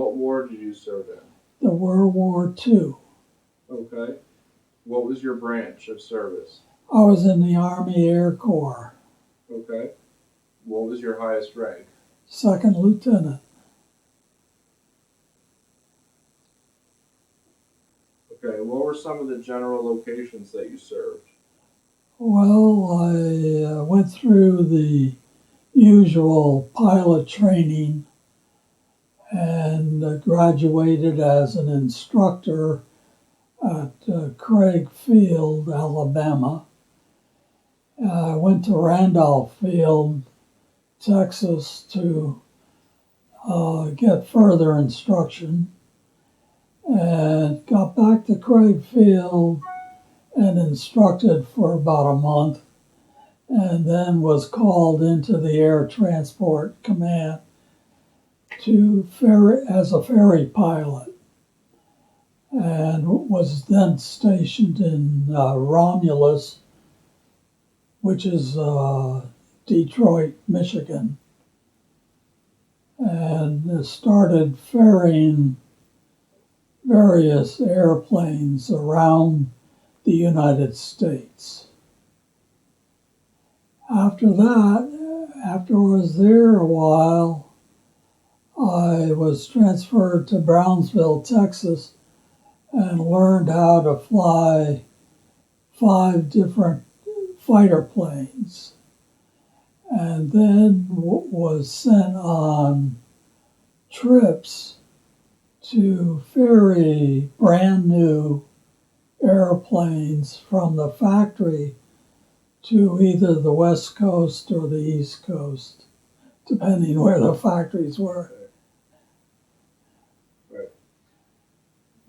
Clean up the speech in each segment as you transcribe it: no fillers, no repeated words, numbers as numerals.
What war did you serve in? The World War II. Okay. What was your branch of service? I was in the Army Air Corps, Okay. What was your highest rank? second lieutenant. Okay. What were some of the general locations that you served? Well, I went through the usual pilot training and graduated as an instructor at Craig Field, Alabama. I went to Randolph Field, Texas to get further instruction and got back to Craig Field and instructed for about a month and then was called into the Air Transport Command as a ferry pilot and was then stationed in Romulus, which is Detroit, Michigan, and started ferrying various airplanes around the United States. After that, after I was there a while, I was transferred to Brownsville, Texas, and learned how to fly 5 different fighter planes, and then was sent on trips to ferry brand new airplanes from the factory to either the West Coast or the East Coast, depending where the factories were. Right.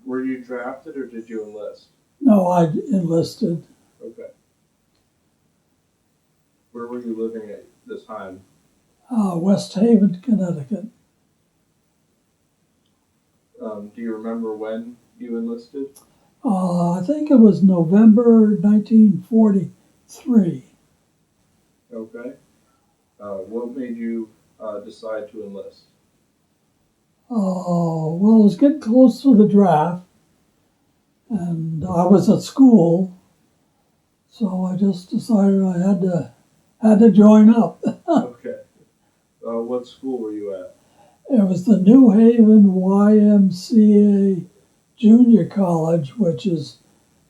Were you drafted or did you enlist? No, I enlisted. Okay. Where were you living at this time? West Haven, Connecticut. Do you remember when you enlisted? I think it was November 1943. Okay. What made you decide to enlist? Well, it was getting close to the draft, and I was at school, so I just decided I had to join up. Okay. What school were you at? It was the New Haven YMCA Junior College, which is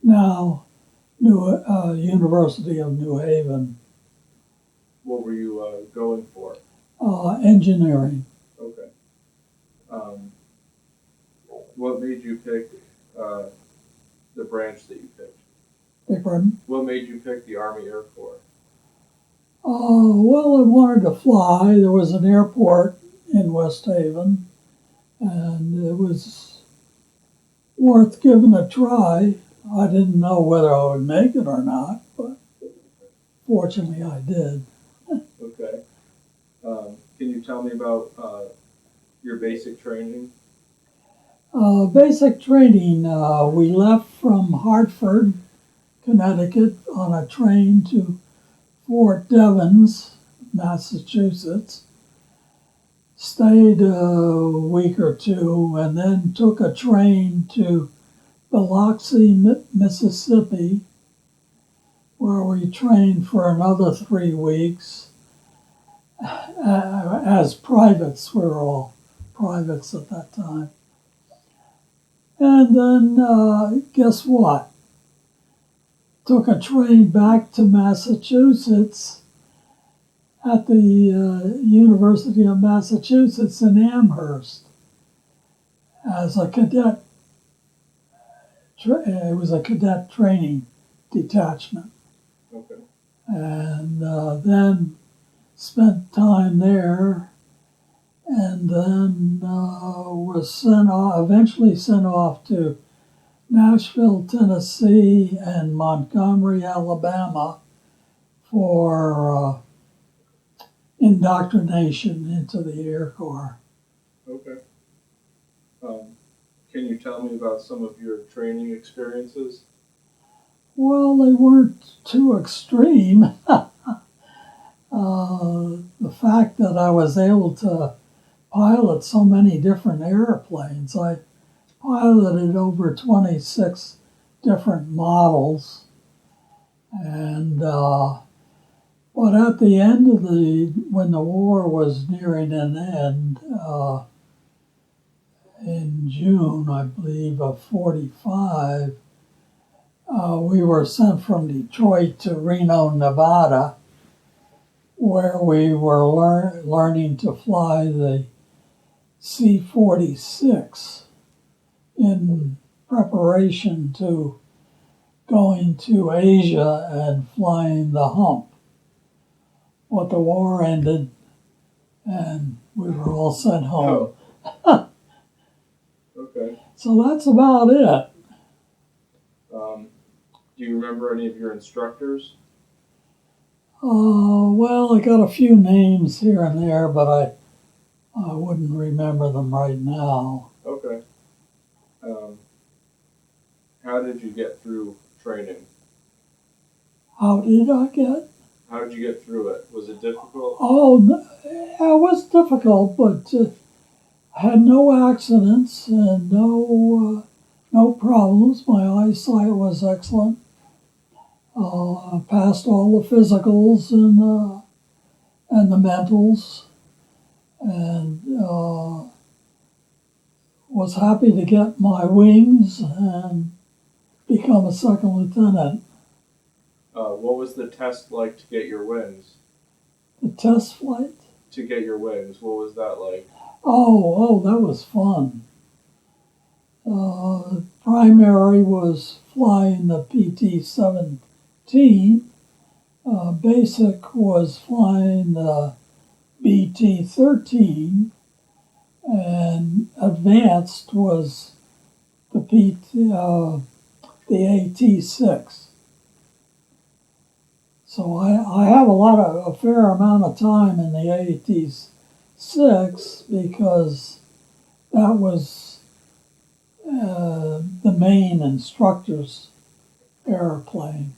now University of New Haven. What were you going for? Engineering. Okay. What made you pick the branch that you picked? Beg pardon? What made you pick the Army Air Corps? Well, I wanted to fly. There was an airport in West Haven, and it was worth giving a try. I didn't know whether I would make it or not, but fortunately I did. Okay. Can you tell me about your basic training? Basic training, we left from Hartford, Connecticut on a train to Fort Devens, Massachusetts, stayed a week or two, and then took a train to Biloxi, Mississippi, where we trained for another 3 weeks as privates. We were all privates at that time. And then, guess what? Took a train back to Massachusetts at the University of Massachusetts in Amherst as a cadet. It was a cadet training detachment. Okay. And then spent time there, and then was eventually sent off to Nashville, Tennessee, and Montgomery, Alabama for indoctrination into the Air Corps. Okay. Can you tell me about some of your training experiences? Well, they weren't too extreme. The fact that I was able to pilot so many different airplanes. I piloted over 26 different models, and but at the end of when the war was nearing an end, in June, I believe, of '45, we were sent from Detroit to Reno, Nevada, where we were learning to fly the C-46 in preparation to going to Asia and flying the hump. But the war ended, and we were all sent home. Oh. Okay. So that's about it. Do you remember any of your instructors? Well, I got a few names here and there, but I wouldn't remember them right now. Okay. How did you get through training? How did I get? How did you get through it? Was it difficult? Oh, it was difficult, but I had no accidents and no problems. My eyesight was excellent. I passed all the physicals and the mentals, and was happy to get my wings and become a second lieutenant. What was the test like to get your wings? The test flight? To get your wings, what was that like? Oh, that was fun. Primary was flying the PT-17. Basic was flying the BT-13, and advanced was the AT-6. So I have a fair amount of time in the AT-6 because that was the main instructor's airplane.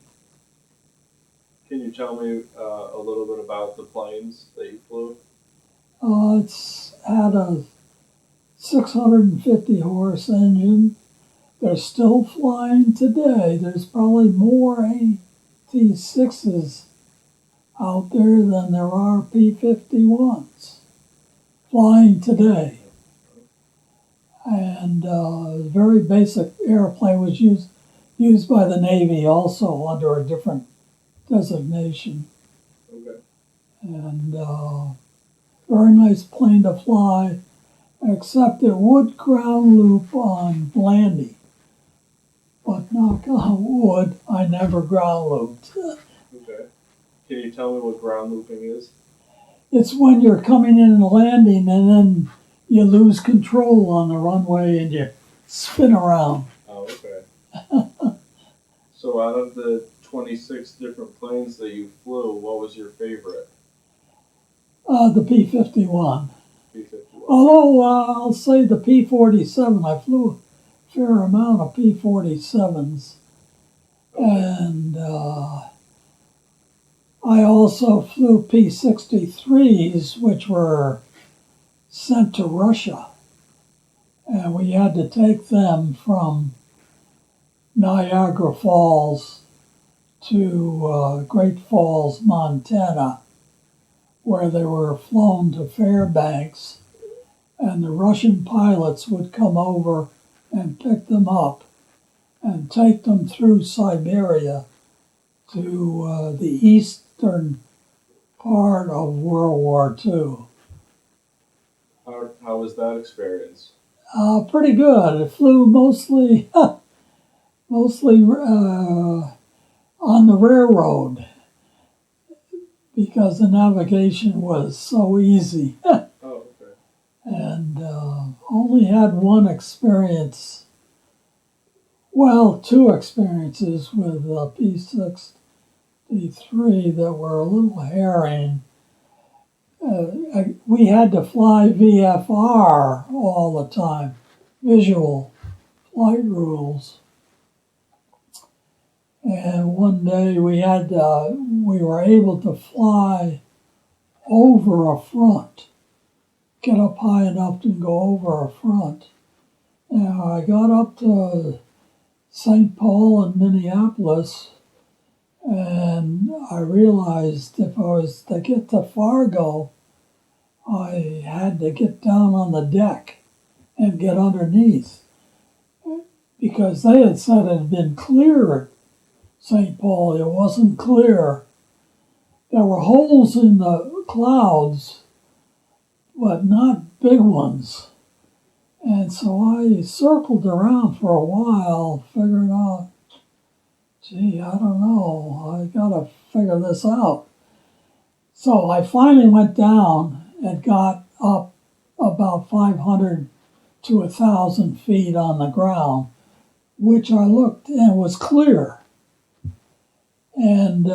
Can you tell me a little bit about the planes that you flew? It's had a 650 horse engine. They're still flying today. There's probably more AT-6s out there than there are P-51s flying today. And very basic airplane was used by the Navy also under a different designation. Okay. And very nice plane to fly, except it would ground loop on landing. But knock on wood, I never ground looped. Okay. Can you tell me what ground looping is? It's when you're coming in and landing and then you lose control on the runway and you spin around. Oh, okay. So out of the 26 different planes that you flew, what was your favorite? The P-51. P-51. Although I'll say the P-47, I flew a fair amount of P-47s. Okay. And I also flew P-63s, which were sent to Russia. And we had to take them from Niagara Falls to Great Falls, Montana, where they were flown to Fairbanks, and the Russian pilots would come over and pick them up and take them through Siberia to the eastern part of World War II. How was that experience? Pretty good. It flew mostly on the railroad because the navigation was so easy. Oh, okay. And only had one experience, well, two experiences with P-63 that were a little harrowing. We had to fly VFR all the time, visual flight rules. And one day we were able to fly over a front, get up high enough to go over a front. And I got up to St. Paul and Minneapolis, and I realized if I was to get to Fargo, I had to get down on the deck and get underneath because they had said it had been clear at St. Paul. It wasn't clear. There were holes in the clouds, but not big ones. And so I circled around for a while, figuring out, gee, I don't know, I gotta figure this out. So I finally went down and got up about 500 to 1,000 feet on the ground, which I looked and was clear. And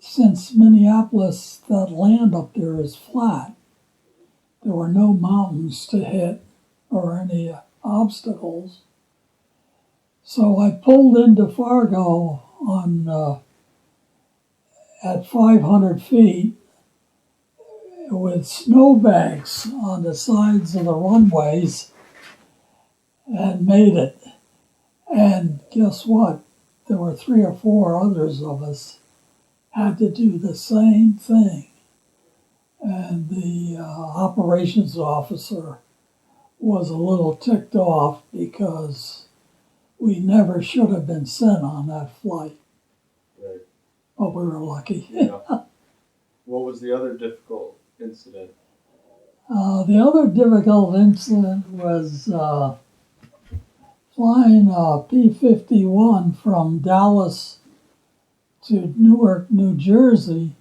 since Minneapolis, that land up there is flat, there were no mountains to hit or any obstacles. So I pulled into Fargo on at 500 feet with snowbanks on the sides of the runways and made it. And guess what? There were 3 or 4 others of us had to do the same thing. And the operations officer was a little ticked off because we never should have been sent on that flight. Right. But we were lucky. Yeah. What was the other difficult incident? The other difficult incident was flying a P-51 from Dallas to Newark, New Jersey.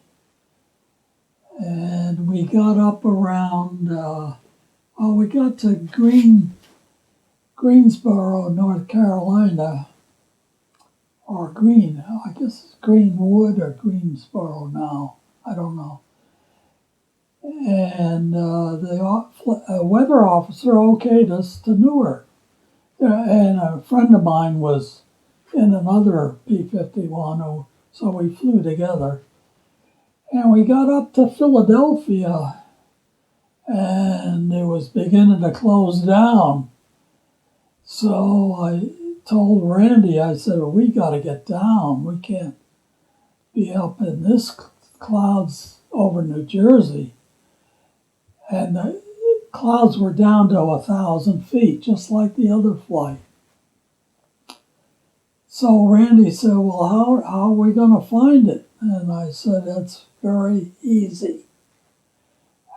And we got up around, we got to Greensboro, North Carolina, or I guess it's Greenwood or Greensboro now, I don't know. And the weather officer okayed us to Newark. And a friend of mine was in another P-51, so we flew together. And we got up to Philadelphia, and it was beginning to close down. So I told Randy, I said, well, we got to get down. We can't be up in this clouds over New Jersey. And the clouds were down to 1,000 feet, just like the other flight. So Randy said, well, how are we going to find it? And I said, it's very easy.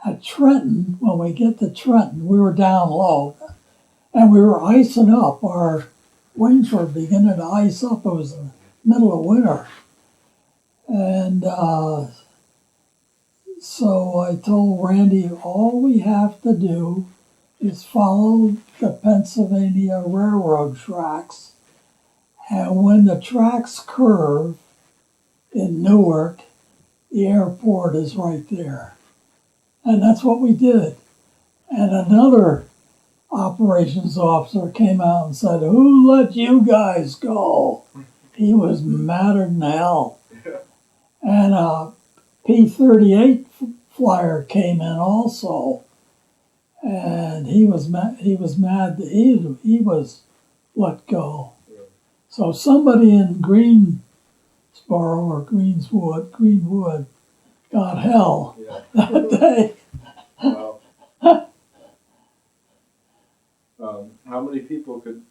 At Trenton, when we get to Trenton, we were down low, and we were icing up. Our wings were beginning to ice up. It was the middle of winter. And so I told Randy, all we have to do is follow the Pennsylvania Railroad tracks. And when the tracks curve in Newark, the airport is right there. And that's what we did. And another operations officer came out and said, who let you guys go? He was madder than hell. Yeah. And a P-38 flyer came in also. And he was mad that he was let go. Yeah. So somebody in Greensboro or Greenwood got hell that day. Wow. How many people could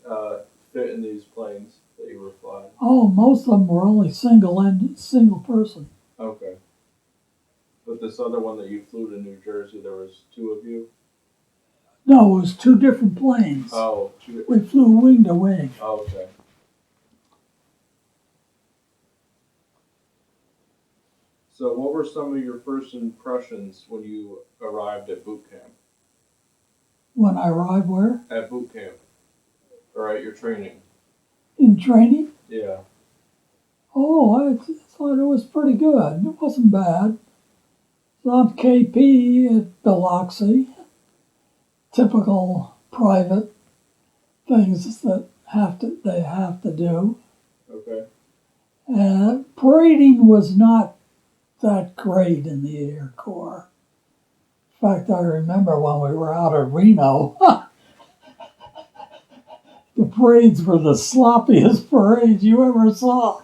fit in these planes that you were flying? Oh, most of them were only single person. Okay. But this other one that you flew to New Jersey, there was 2 of you? No, it was 2 different planes. Oh, We flew wing to wing. Oh, okay. So what were some of your first impressions when you arrived at boot camp? When I arrived where? At boot camp. Or at your training? In training? Yeah. Oh, I thought it was pretty good. It wasn't bad. It's on KP at Biloxi. Typical private things that they have to do. Okay. And parading was not that great in the Air Corps. fact, I remember when we were out at Reno, the parades were the sloppiest parades you ever saw.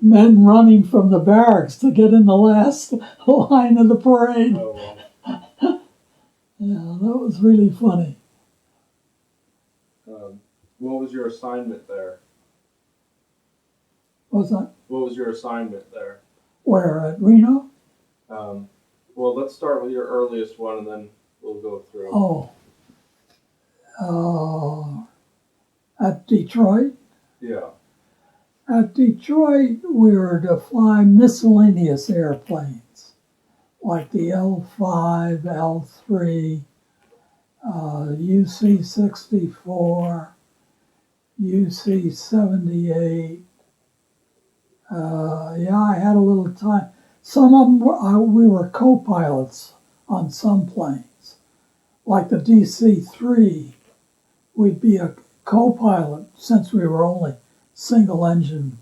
Men running from the barracks to get in the last line of the parade. Oh, Yeah, that was really funny. what was your assignment there? Was that What was your assignment there? where at Reno? Well, let's start with your earliest one, and then we'll go through. Oh, at Detroit. Yeah. At Detroit, we were to fly miscellaneous airplanes, like the L5, L3, UC-64, UC-78. Yeah, I had a little time. Some of them we were co-pilots on some planes, like the DC-3. We'd be a co-pilot since we were only single-engine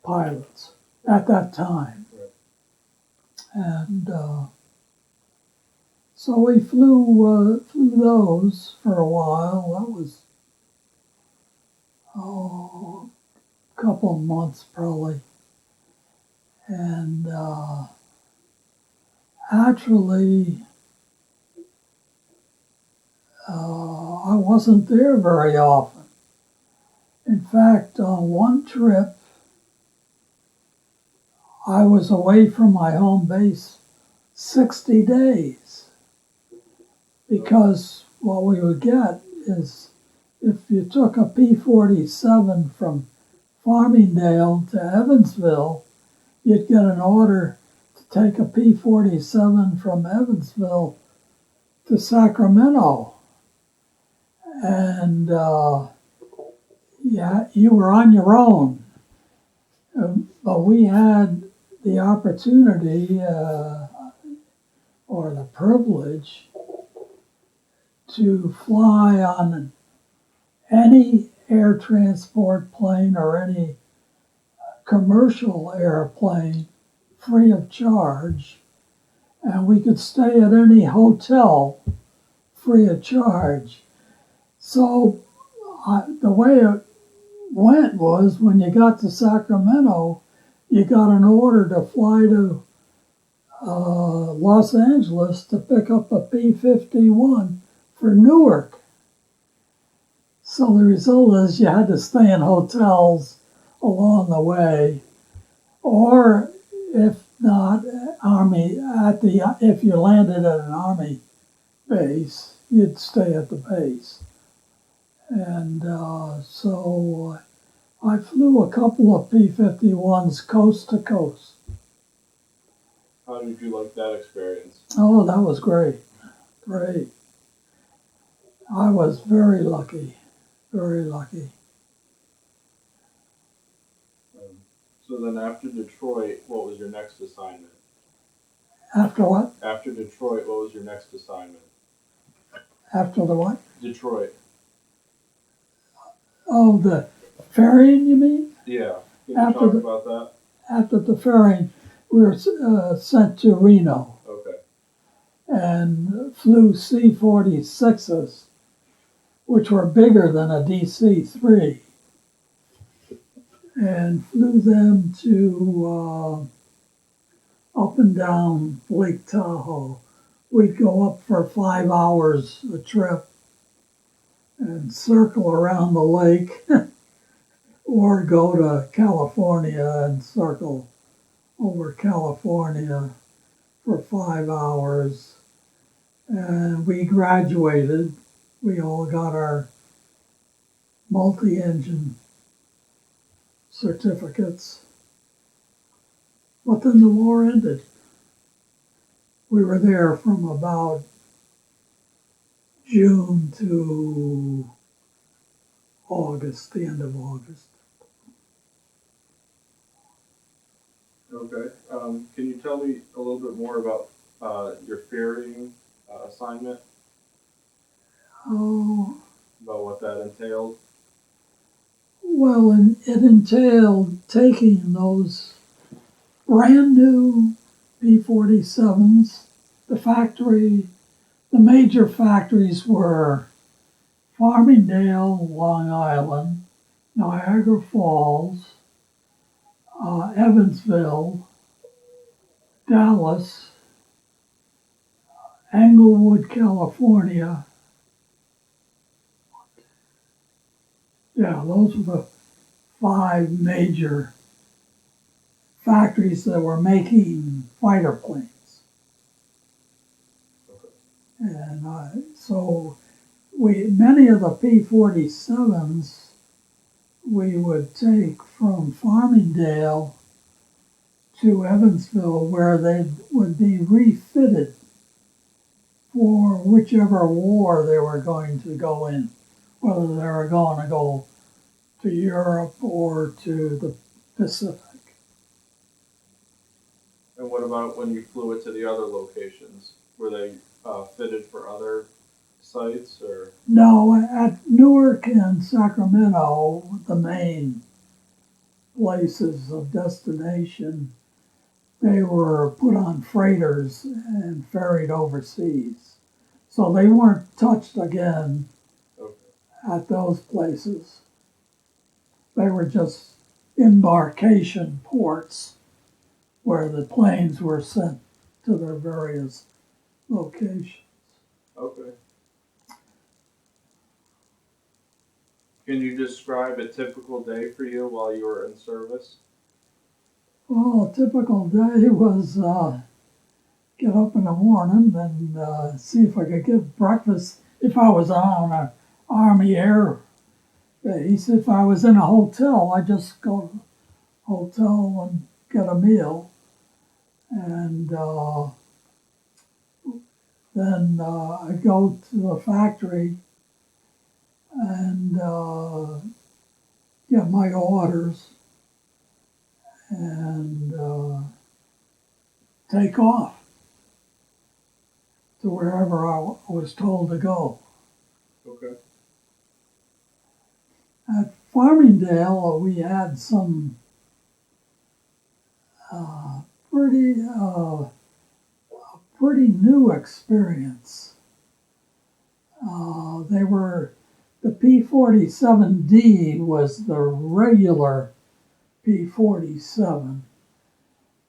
pilots at that time. Right. And so we flew those for a while. That was a couple of months probably. And actually, I wasn't there very often. In fact, on one trip, I was away from my home base 60 days. Because what we would get is if you took a P-47 from Farmingdale to Evansville, you'd get an order to take a P-47 from Evansville to Sacramento. And yeah, you were on your own. But we had the opportunity or the privilege to fly on any air transport plane or any commercial airplane free of charge, and we could stay at any hotel free of charge. So the way it went was when you got to Sacramento, you got an order to fly to Los Angeles to pick up a P-51 for Newark. So the result is you had to stay in hotels along the way, or if not, if you landed at an Army base, you'd stay at the base. And so I flew a couple of P-51s coast to coast. How did you like that experience? Oh, that was great. Great. I was very lucky. Very lucky. So then after Detroit, what was your next assignment? After what? After Detroit, what was your next assignment? After the what? Detroit. Oh, the ferrying, you mean? Yeah. Can you After talk the- about that? After the ferrying, we were sent to Reno Okay. and flew C-46s, which were bigger than a DC-3, and flew them to up and down Lake Tahoe. We'd go up for 5 hours a trip and circle around the lake or go to California and circle over California for 5 hours. And we graduated. We all got our multi-engine certificates. But then the war ended. We were there from about June to August, the end of August. Okay. Can you tell me a little bit more about your ferrying assignment? Oh, About what that entailed? well, and it entailed taking those brand new P-47s the factory, the major factories were Farmingdale, Long Island, Niagara Falls, Evansville, Dallas, Englewood, California. Yeah, those were the 5 major factories that were making fighter planes. And so many of the P-47s we would take from Farmingdale to Evansville, where they would be refitted for whichever war they were going to go in, whether they were going to go to Europe or to the Pacific. And what about when you flew it to the other locations? Were they fitted for other sites, or? No, at Newark and Sacramento, the main places of destination, they were put on freighters and ferried overseas. So they weren't touched again at those places. They were just embarkation ports where the planes were sent to their various locations. Okay. Can you describe a typical day for you while you were in service? Well, a typical day was get up in the morning and see if I could get breakfast if I was on an Army Air base. If I was in a hotel, I just go to the hotel and get a meal. And then I go to the factory and get my orders and take off to wherever I was told to go. Okay. At Farmingdale, we had some pretty new experience. The P-47D was the regular P-47,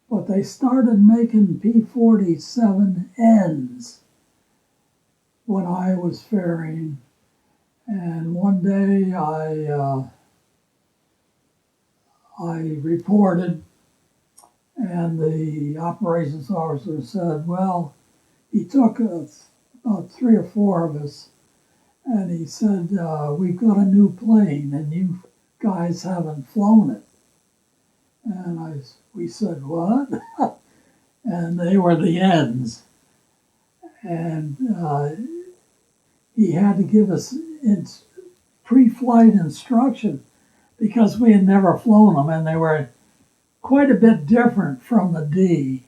but they started making P-47Ns when I was ferrying. And one day I reported, and the operations officer said, well, he took about 3 or 4 of us, and he said, we've got a new plane, and you guys haven't flown it. And we said, what? And they were the N's. And he had to give us pre-flight instruction because we had never flown them, and they were quite a bit different from the D.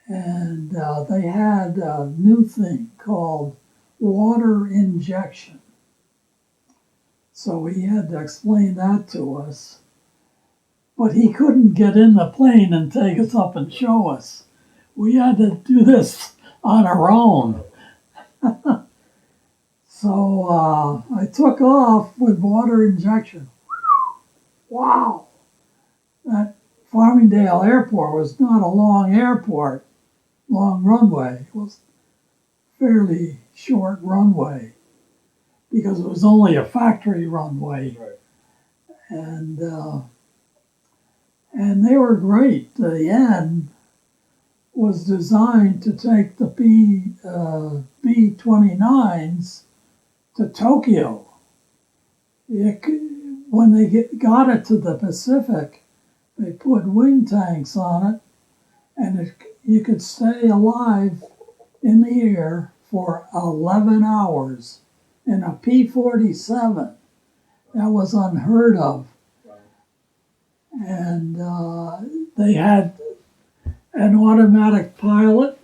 And they had a new thing called water injection. So he had to explain that to us. But he couldn't get in the plane and take us up and show us. We had to do this on our own. So I took off with water injection. Wow! That Farmingdale Airport was not a long airport, long runway. It was fairly short runway because it was only a factory runway. Right. And they were great. The N was designed to take the B-29s to Tokyo. When they got it to the Pacific, they put wing tanks on it, and you could stay alive in the air for 11 hours in a P-47. That was unheard of. And they had an automatic pilot.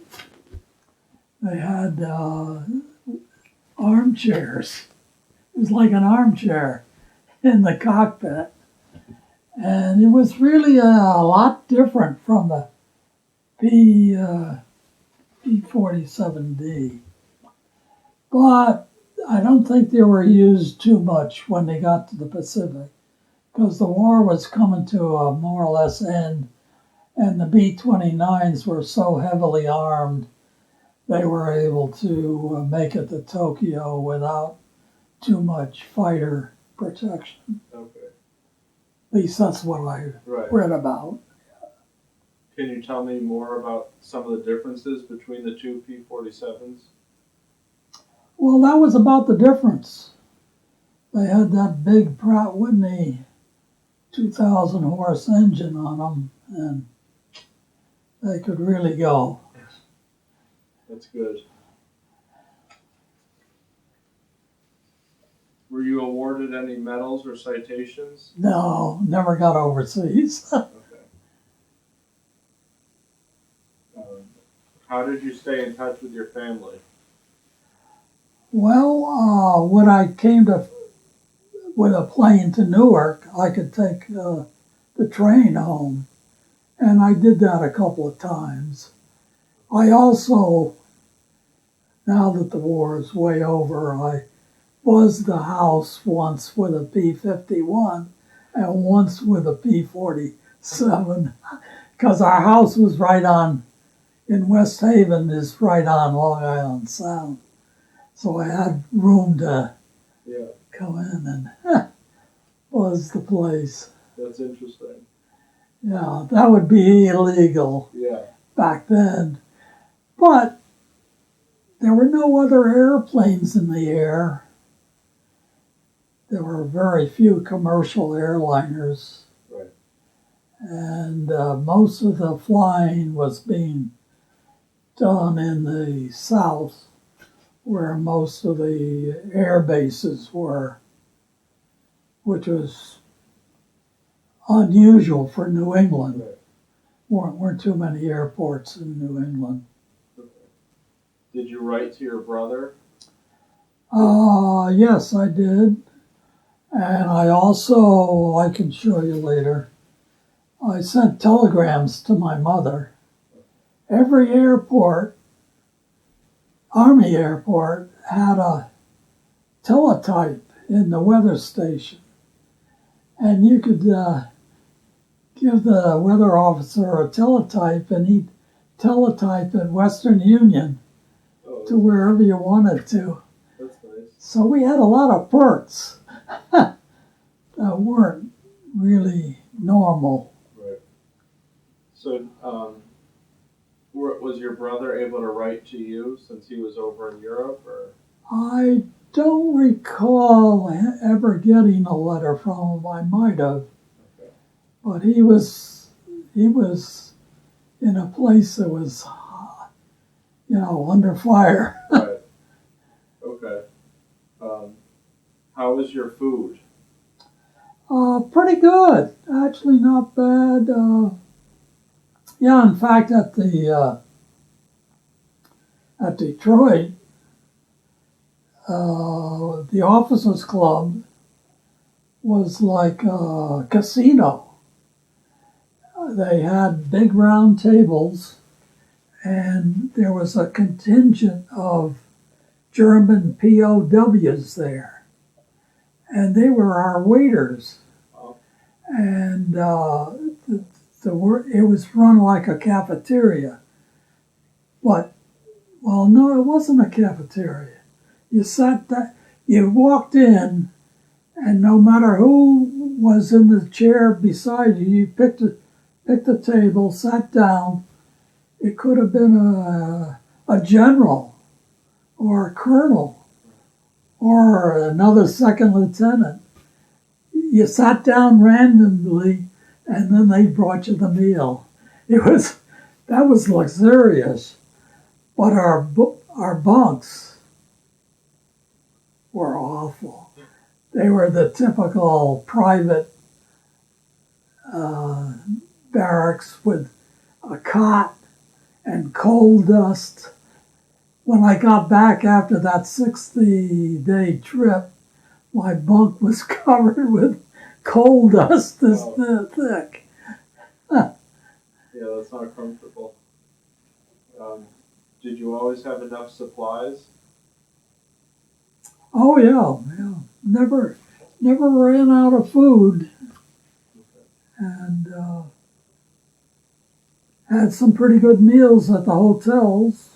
They had armchairs. It was like an armchair in the cockpit. And it was really a lot different from the P-51 P-47D. But I don't think they were used too much when they got to the Pacific, because the war was coming to a more or less end, and the B-29s were so heavily armed, they were able to make it to Tokyo without too much fighter protection. Okay. At least that's what I read about. Can you tell me more about some of the differences between the two P-47s? Well, that was about the difference. They had that big Pratt Whitney 2,000 horse engine on them, and they could really go. That's good. Were you awarded any medals or citations? No, never got overseas. How did you stay in touch with your family? Well, when I came with a plane to Newark, I could take the train home, and I did that a couple of times. I also, now that the war is way over, I buzzed the house once with a P-51 and once with a P-47, because our house was right on, in West Haven, is right on Long Island Sound. So I had room to come in and buzz the place. That's interesting. Yeah, that would be illegal back then. But there were no other airplanes in the air. There were very few commercial airliners. Right. And most of the flying was being done in the South, where most of the air bases were, which was unusual for New England. Right. Weren't too many airports in New England. Okay. Did you write to your brother? Yes, I did. And I also, I can show you later, I sent telegrams to my mother. Every airport, Army airport, had a teletype in the weather station. And you could give the weather officer a teletype, and he'd teletype at Western Union to wherever you wanted to. That's nice. So we had a lot of perks that weren't really normal. Right. So, was your brother able to write to you since he was over in Europe, or? I don't recall ever getting a letter from him. I might have, but he was in a place that was, under fire. Right. Okay. How was your food? Pretty good. Actually, not bad. In fact, at Detroit, the officers' club was like a casino. They had big round tables, and there was a contingent of German POWs there. And they were our waiters. And it was run like a cafeteria. But, no, it wasn't a cafeteria. You you walked in, and no matter who was in the chair beside you, you picked a table, sat down. It could have been a general or a colonel or another second lieutenant. You sat down randomly, and then they brought you the meal. That was luxurious, but our bunks were awful. They were the typical private barracks with a cot and coal dust. When I got back after that 60-day trip, my bunk was covered with coal dust this thick. Yeah, that's not comfortable. Did you always have enough supplies? Oh yeah. Never ran out of food, and had some pretty good meals at the hotels,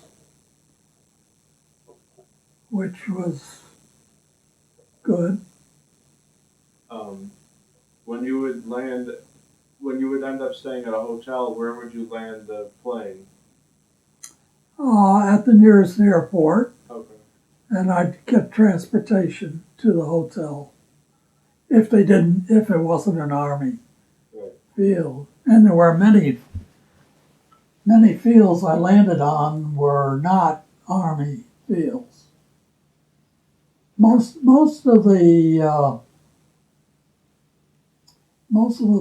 which was good. Um, when you would land, when you would end up staying at a hotel, where would you land the plane? At the nearest airport, Okay. and I'd get transportation to the hotel if it wasn't an army Right. field. And there were many fields I landed on were not army fields. Most of the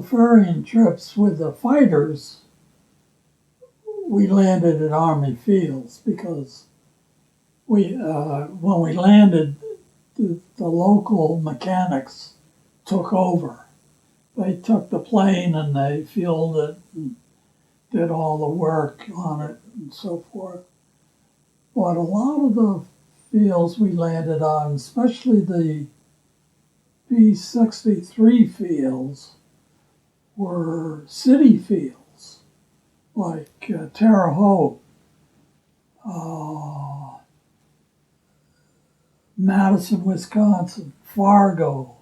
ferrying trips with the fighters, we landed at army fields because when we landed, the local mechanics took over. They took the plane and they fueled it and did all the work on it and so forth. But a lot of the fields we landed on, especially the B-63 fields, were city fields like Terre Haute, uh, Madison, Wisconsin, Fargo,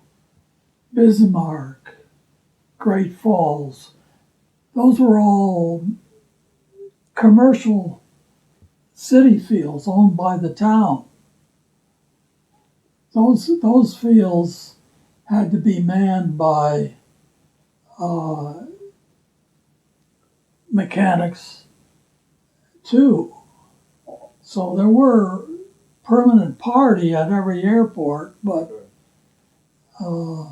Bismarck, Great Falls. Those were all commercial city fields owned by the town. Those fields had to be manned by mechanics too. So there were permanent party at every airport, but uh,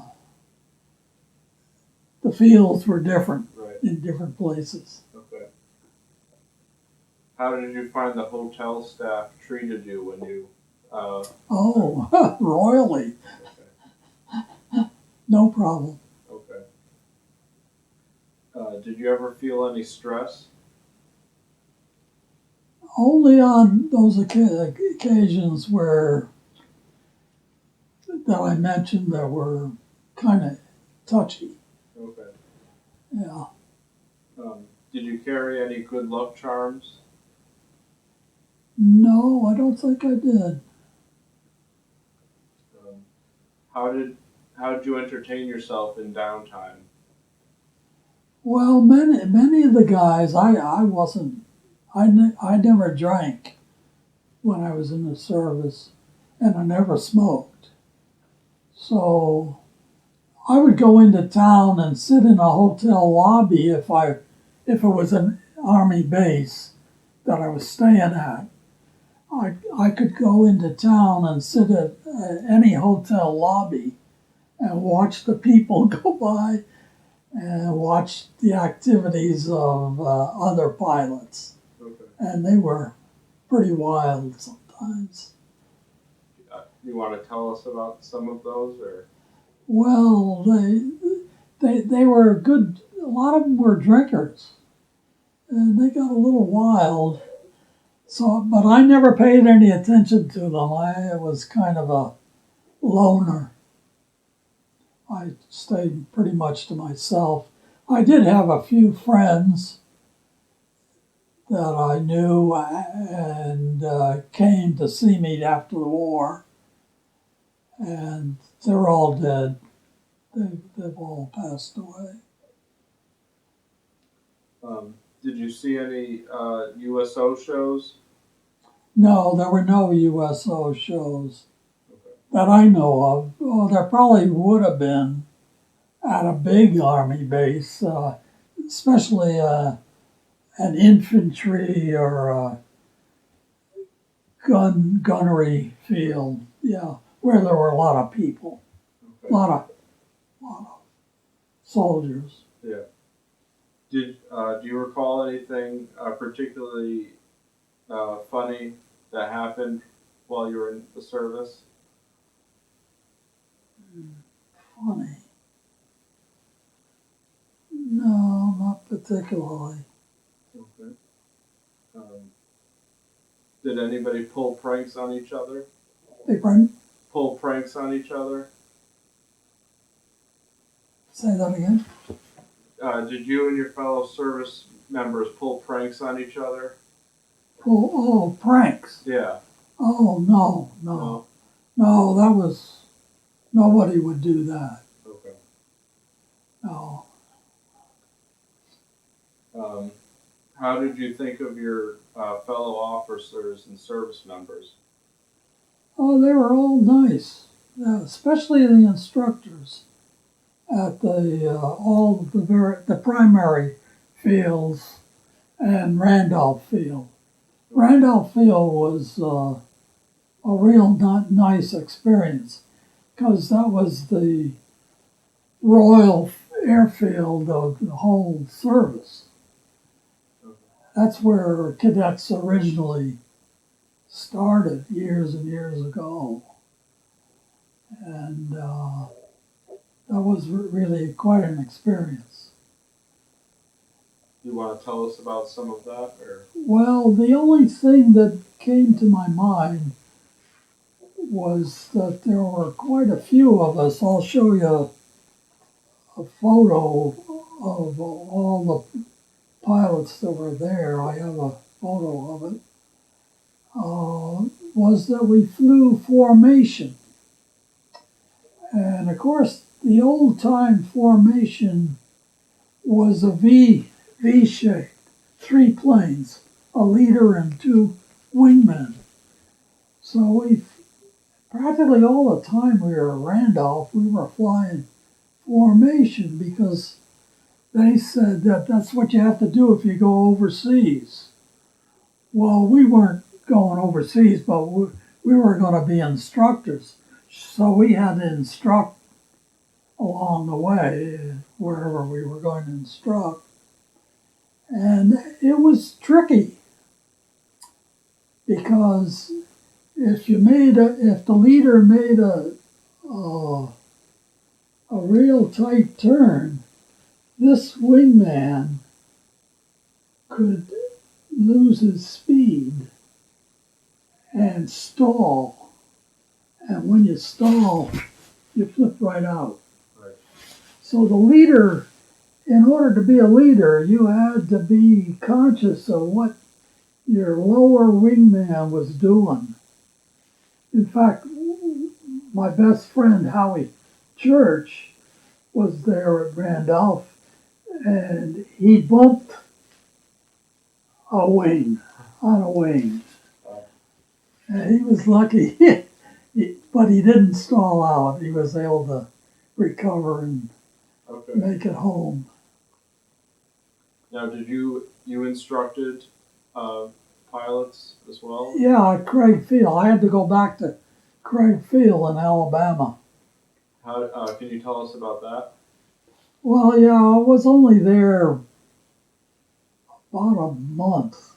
the fields were different Right. in different places. Okay. How did you find the hotel staff treated you when you? Oh, royally, Okay. no problem. Okay. Did you ever feel any stress? Only on those occasions where that I mentioned that were kind of touchy. Okay. Yeah. Did you carry any good luck charms? No, I don't think I did. Um, how did you entertain yourself in downtime? Well, many of the guys, I wasn't, I never drank when I was in the service, and I never smoked. So I would go into town and sit in a hotel lobby if it was an army base that I was staying at. I could go into town and sit at any hotel lobby and watch the people go by and watch the activities of other pilots. Okay. And they were pretty wild sometimes. You want to tell us about some of those, or? Well, they were good. A lot of them were drinkers, and they got a little wild. So, but I never paid any attention to them. I was kind of a loner. I stayed pretty much to myself. I did have a few friends that I knew and came to see me after the war, and they're all dead. They've all passed away. Did you see any USO shows? No, there were no USO shows Okay. that I know of. Oh, there probably would have been at a big army base, especially an infantry or a gunnery field. Yeah, where there were a lot of people, Okay. lot of soldiers. Yeah. Do you recall anything particularly funny that happened while you were in the service? Funny. No, not particularly. Okay. Um, Did anybody pull pranks on each other? Big pardon? Pull pranks on each other? Say that again? Did you and your fellow service members pull pranks on each other? Oh, pranks. Yeah. Oh, no. No, that was, nobody would do that. Okay. No. How did you think of your fellow officers and service members? Oh, they were all nice, especially the instructors at the primary fields and Randolph Field. Randolph Field was a real nice experience because that was the Royal Airfield of the whole service. That's where cadets originally started years and years ago. And that was really quite an experience. You want to tell us about some of that, or? Well, the only thing that came to my mind was that there were quite a few of us. I'll show you a photo of all the pilots that were there. I have a photo of it. Was that we flew formation. And of course, the old time formation was a V shape, 3 planes, a leader and 2 wingmen. So we practically all the time we were at Randolph, we were flying formation because they said that that's what you have to do if you go overseas. Well, we weren't going overseas, but we were going to be instructors. So we had to instruct along the way, wherever we were going to instruct. And it was tricky because if the leader made a real tight turn, this wingman could lose his speed and stall. And when you stall, you flip right out. Right. So the leader, in order to be a leader, you had to be conscious of what your lower wingman was doing. In fact, my best friend, Howie Church, was there at Randolph, and he bumped a wing on a wing. And he was lucky, but he didn't stall out. He was able to recover and make it home. Now, did you instructed pilots as well? Yeah, at Craig Field. I had to go back to Craig Field in Alabama. How can you tell us about that? Well, yeah, I was only there about a month,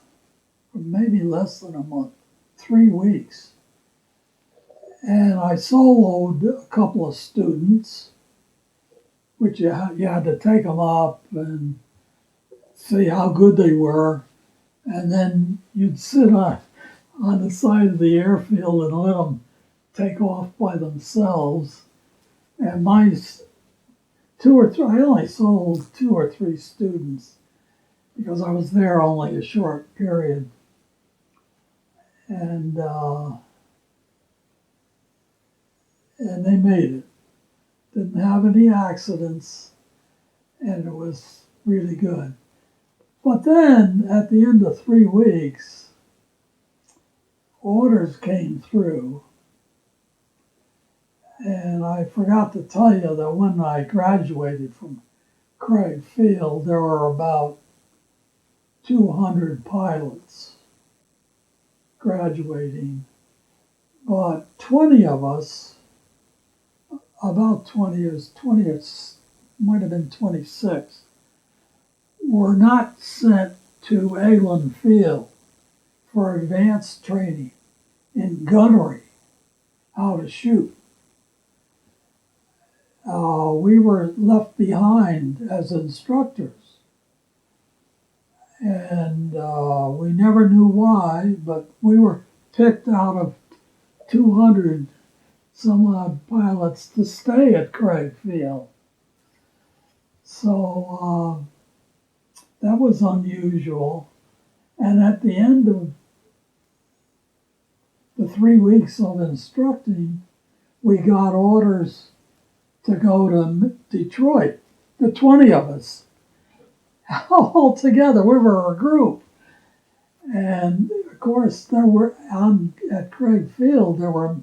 or maybe less than a month, 3 weeks. And I soloed a couple of students, which you had to take them up and see how good they were. And then you'd sit on the side of the airfield and let them take off by themselves. And I only sold 2 or 3 students because I was there only a short period. And they made it. Didn't have any accidents, and it was really good. But then, at the end of 3 weeks, orders came through, and I forgot to tell you that when I graduated from Craig Field, there were about 200 pilots graduating, but 20 of us, about 20 or might have been 26, were not sent to Eglin Field for advanced training in gunnery, how to shoot. We were left behind as instructors. And we never knew why, but we were picked out of 200 some odd pilots to stay at Craig Field. So that was unusual. And at the end of the 3 weeks of instructing, we got orders to go to Detroit, the 20 of us, all together. We were a group. And of course, at Craig Field, there were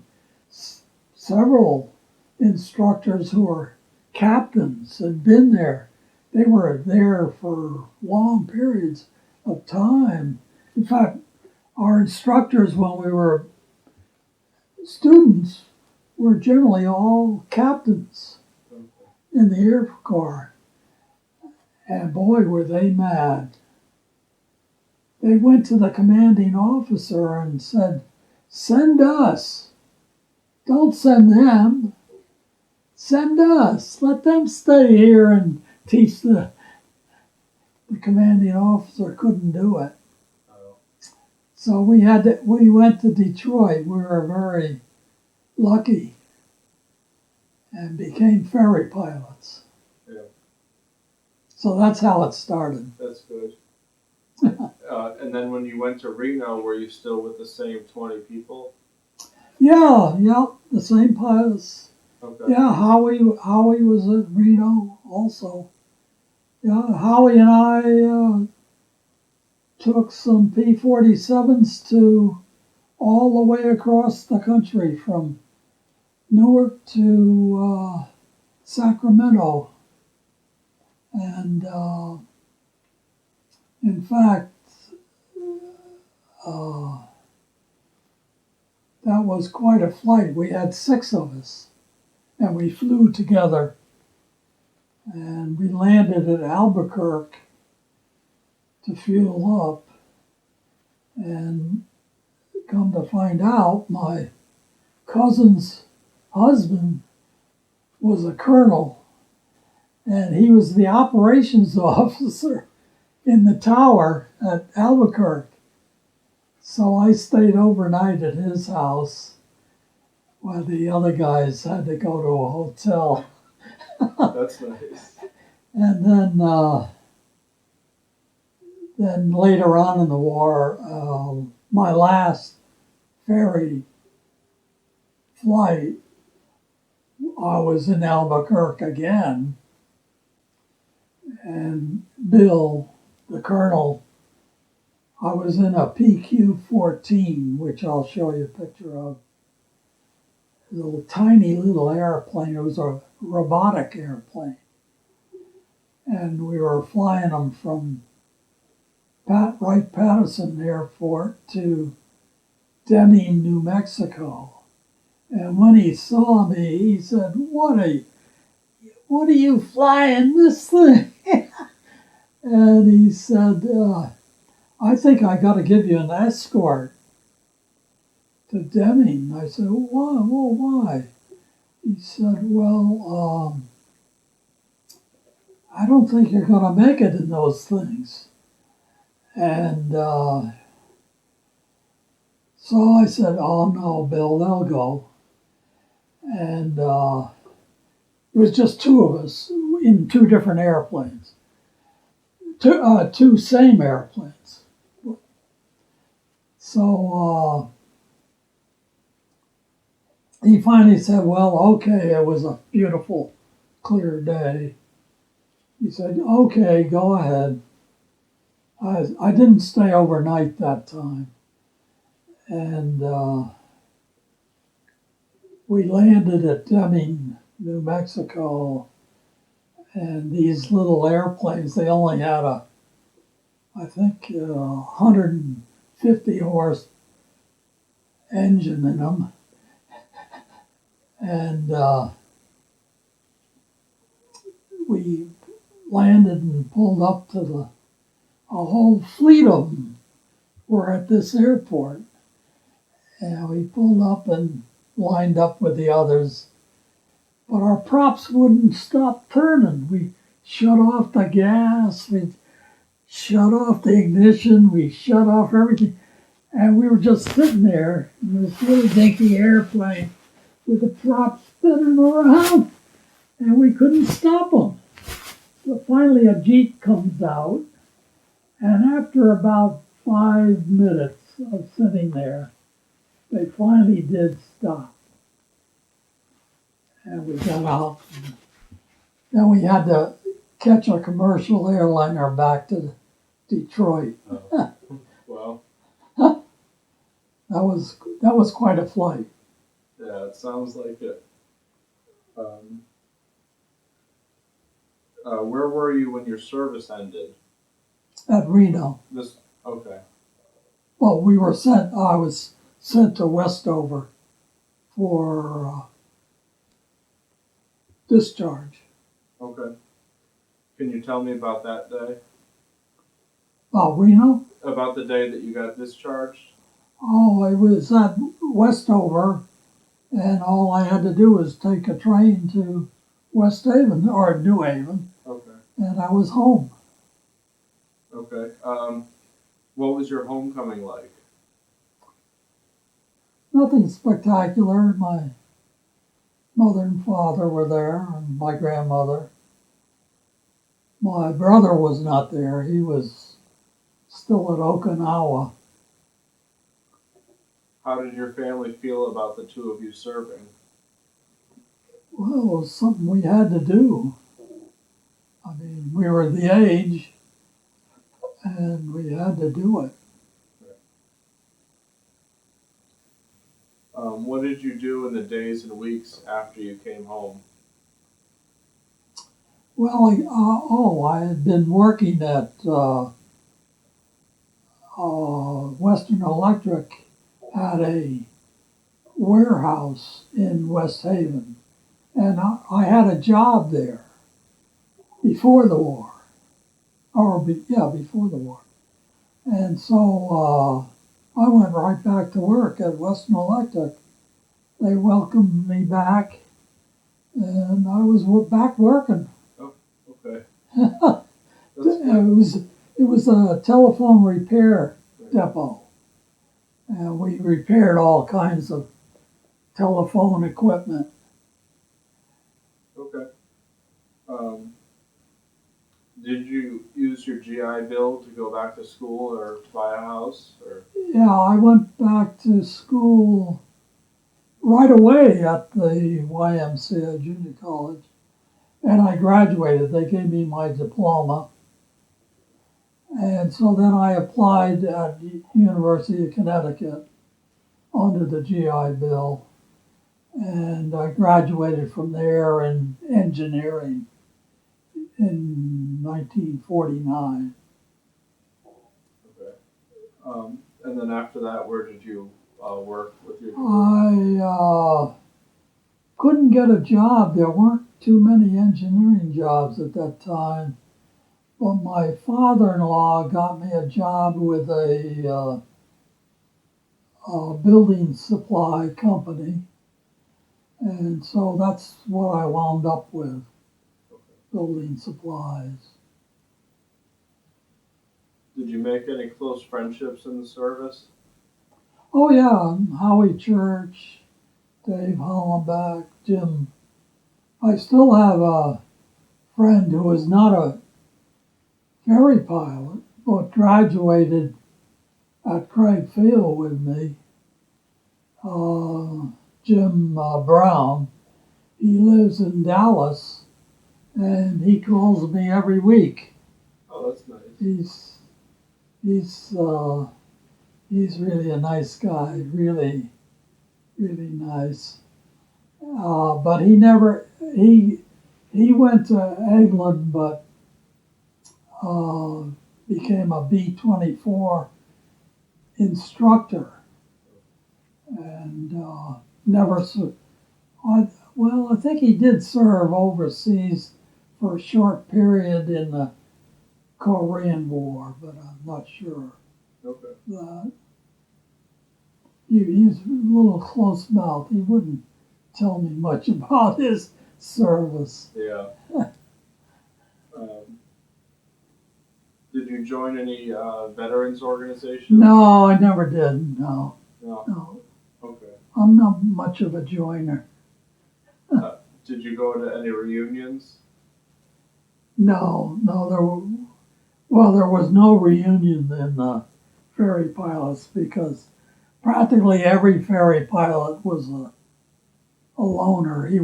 several instructors who were captains, had been there. They were there for long periods of time. In fact, our instructors, when we were students, were generally all captains in the Air Corps. And boy, were they mad. They went to the commanding officer and said, "Send us. Don't send them. Send us. Let them stay here and teach the commanding officer couldn't do it. So we went to Detroit. We were very lucky and became ferry pilots. Yeah. So that's how it started. That's good. And then when you went to Reno, were you still with the same 20 people? Yeah, the same pilots. Okay. Yeah, Howie was at Reno also. Yeah, Howie and I took some P-47s to all the way across the country from Newark to Sacramento. And in fact, that was quite a flight. We had 6 of us, and we flew together. And we landed at Albuquerque to fuel up. And come to find out, my cousin's husband was a colonel, and he was the operations officer in the tower at Albuquerque. So I stayed overnight at his house while the other guys had to go to a hotel. That's nice. And then later on in the war, my last ferry flight, I was in Albuquerque again, and Bill, the colonel, I was in a PQ-14, which I'll show you a picture of. A little tiny little airplane. It was a robotic airplane. And we were flying them from Wright-Patterson Airport to Deming, New Mexico. And when he saw me, he said, what are you flying this thing? And he said, I think I got to give you an escort to Deming. I said, why? Well, why? He said, well, I don't think you're going to make it in those things. And so I said, oh, no, Bill, they'll go. And it was just 2 of us in 2 different airplanes. 2 same airplanes. So he finally said, well, okay, it was a beautiful, clear day. He said, okay, go ahead. I didn't stay overnight that time. And we landed at Deming, New Mexico. And these little airplanes, they only had I think, 150 horse engine in them. And we landed and pulled up to a whole fleet of them were at this airport. And we pulled up and lined up with the others. But our props wouldn't stop turning. We shut off the gas. We shut off the ignition, we shut off everything, and we were just sitting there in this little dinky airplane with the prop spinning around, and we couldn't stop them. So finally a Jeep comes out, and after about 5 minutes of sitting there, they finally did stop. And we got out. Then we had to catch a commercial airliner back to Detroit. Oh. Well, That was quite a flight. yeah, it sounds like it. Where were you when your service ended? At Reno. Okay. Well, I was sent to Westover for discharge. Okay. Can you tell me about that day? Reno? About the day that you got discharged? Oh, I was at Westover, and all I had to do was take a train to West Haven, or New Haven, Okay. and I was home. Okay. What was your homecoming like? Nothing spectacular. My mother and father were there, and my grandmother. My brother was not there. He was still at Okinawa. How did your family feel about the two of you serving? Well, it was something we had to do. I mean, we were the age, and we had to do it. What did you do in the days and weeks after you came home? Well, I had been working at Western Electric at a warehouse in West Haven, and I had a job there before the war, before the war, and so I went right back to work at Western Electric. They welcomed me back, and I was back working. Oh, okay. It was a telephone repair depot, and we repaired all kinds of telephone equipment. Okay. Did you use your GI Bill to go back to school or to buy a house? Or Yeah, I went back to school right away at the YMCA Junior College, and I graduated. They gave me my diploma. And so then I applied at University of Connecticut under the GI Bill, and I graduated from there in engineering in 1949. okay. And then after that, where did you work with your degree? I couldn't get a job. There weren't too many engineering jobs at that time, but my father-in-law got me a job with a building supply company, and so that's what I wound up with, building supplies. Did you make any close friendships in the service? Oh yeah, Howie Church, Dave Hollenbeck, Jim. I still have a friend who is not a ferry pilot, but graduated at Craig Field with me, Jim Brown. He lives in Dallas, and he calls me every week. Oh, that's nice. He's really a nice guy, really, really nice. But he went to England, but became a B-24 instructor, and never. I think he did serve overseas for a short period in the Korean War, but I'm not sure. Okay. He's a little close-mouthed. He wouldn't tell me much about his service. Yeah. Did you join any veterans organizations? No, I never did. No, No. no. Okay. I'm not much of a joiner. Did you go to any reunions? No, no. There was no reunion in ferry pilots because practically every ferry pilot was a loner. We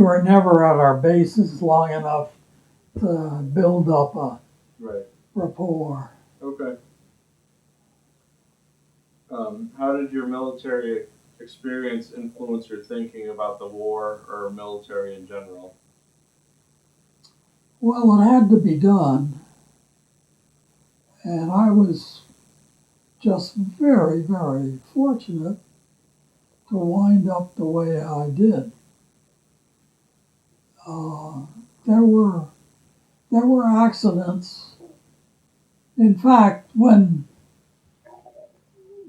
were never at our bases long enough to build up a Right. rapport. Okay. How did your military experience influence your thinking about the war or military in general? Well, it had to be done, and I was just very, very fortunate to wind up the way I did. Uh, there were accidents. In fact, when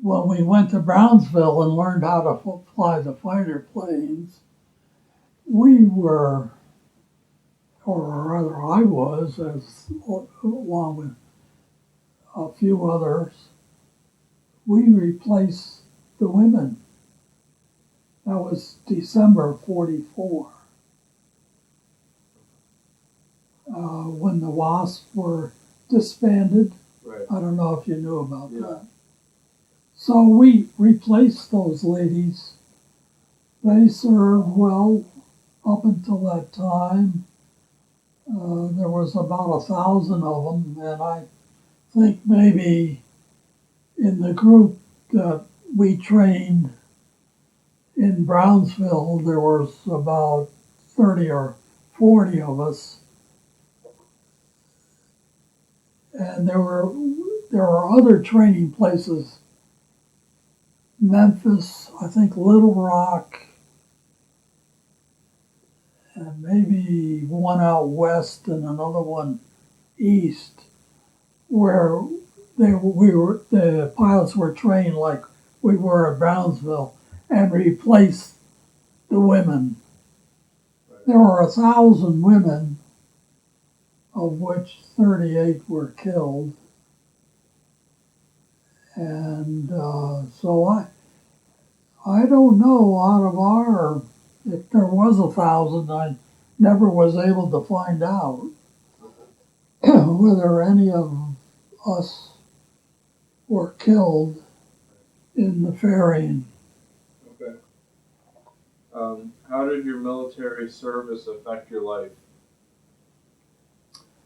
we went to Brownsville and learned how to fly the fighter planes, we were, or rather I was, along with a few others, we replaced the women. That was December '44, when the WASP were disbanded. Right. I don't know if you knew about Yeah. that. So we replaced those ladies. They served well up until that time. There was about 1,000 of them, and I think maybe in the group that we trained in Brownsville, there was about 30 or 40 of us, and there were other training places, Memphis, I think Little Rock, and maybe one out west and another one east, where the pilots were trained like we were at Brownsville and replaced the women. Right. There were 1,000 women, of which 38 were killed. And so I don't know out of if there was 1,000, I never was able to find out whether any of us were killed in the ferrying. Okay. How did your military service affect your life?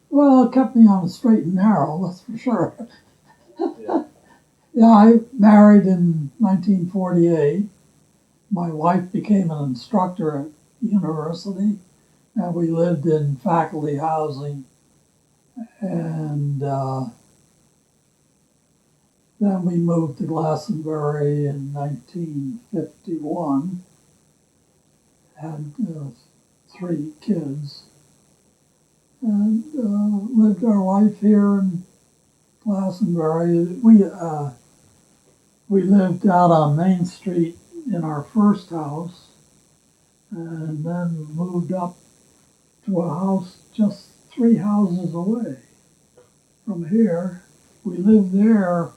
Well, it kept me on the straight and narrow, that's for sure. Yeah. Yeah, I married in 1948. My wife became an instructor at university, and we lived in faculty housing. And then we moved to Glastonbury in 1951, had 3 kids, and lived our life here in Glastonbury. We lived out on Main Street in our first house, and then moved up to a house just 3 houses away from here. We lived there,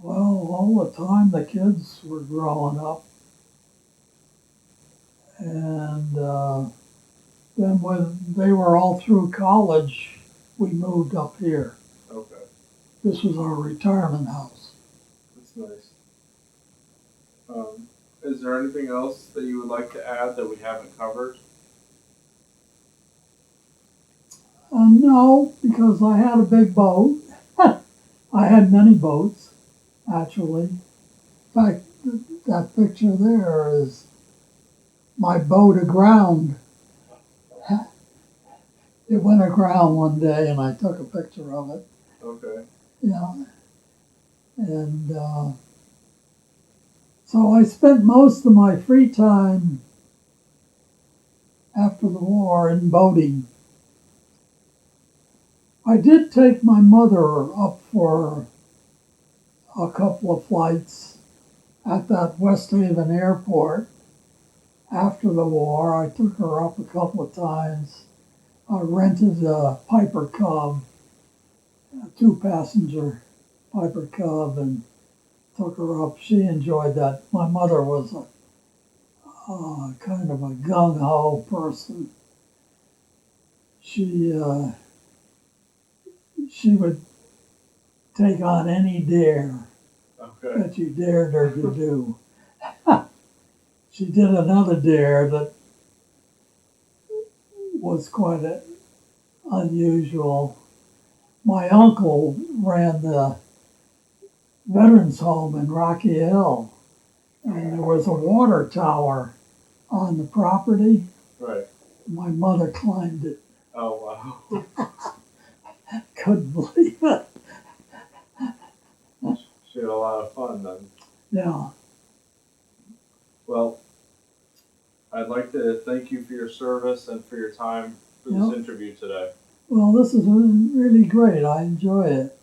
well, all the time the kids were growing up. And then when they were all through college, we moved up here. Okay. This was our retirement house. That's nice. Is there anything else that you would like to add that we haven't covered? No, because I had a big boat. I had many boats, actually. In fact, that picture there is my boat aground. It went aground one day, and I took a picture of it. Okay. Yeah, and so I spent most of my free time after the war in boating. I did take my mother up for a couple of flights at that West Haven airport after the war. I took her up a couple of times. I rented a Piper Cub, a 2-passenger Piper Cub, and took her up. She enjoyed that. My mother was a kind of a gung-ho person. She would take on any dare Okay. that you dared her to do. She did another dare that was quite unusual. My uncle ran the Veterans Home in Rocky Hill, and there was a water tower on the property. Right. My mother climbed it. Oh, wow. Couldn't believe it. She had a lot of fun then. Yeah. Well, I'd like to thank you for your service and for your time for this Yep. interview today. Well, this is really great. I enjoy it.